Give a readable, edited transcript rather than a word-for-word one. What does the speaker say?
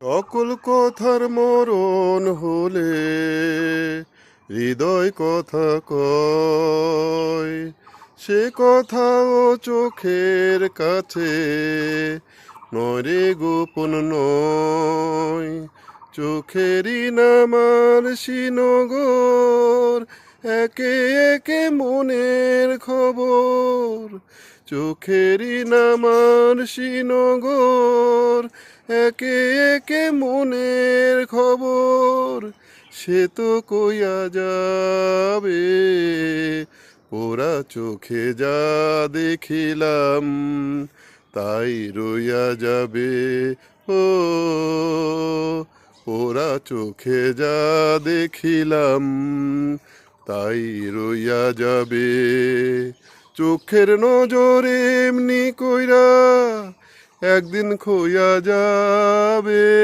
সকল কথার মরণ হলে হৃদয় কথা কয়, সে কথাও চোখের কাছে নয় রে, গোপন নয়। চোখেরই নামার শ্রীনগর, একে একে মনের খবর। চোখেরই নামার শ্রীনগর, একে একে মনের খবর। সে তো কইয়া যাবে, ওরা চোখে যা দেখিলাম তাই রইয়া যাবে। ও ওরা চোখে যা দেখিলাম তাই রইয়া যাবে। চোখের নজরে এমনি কইরা একদিন খইয়া যাবে।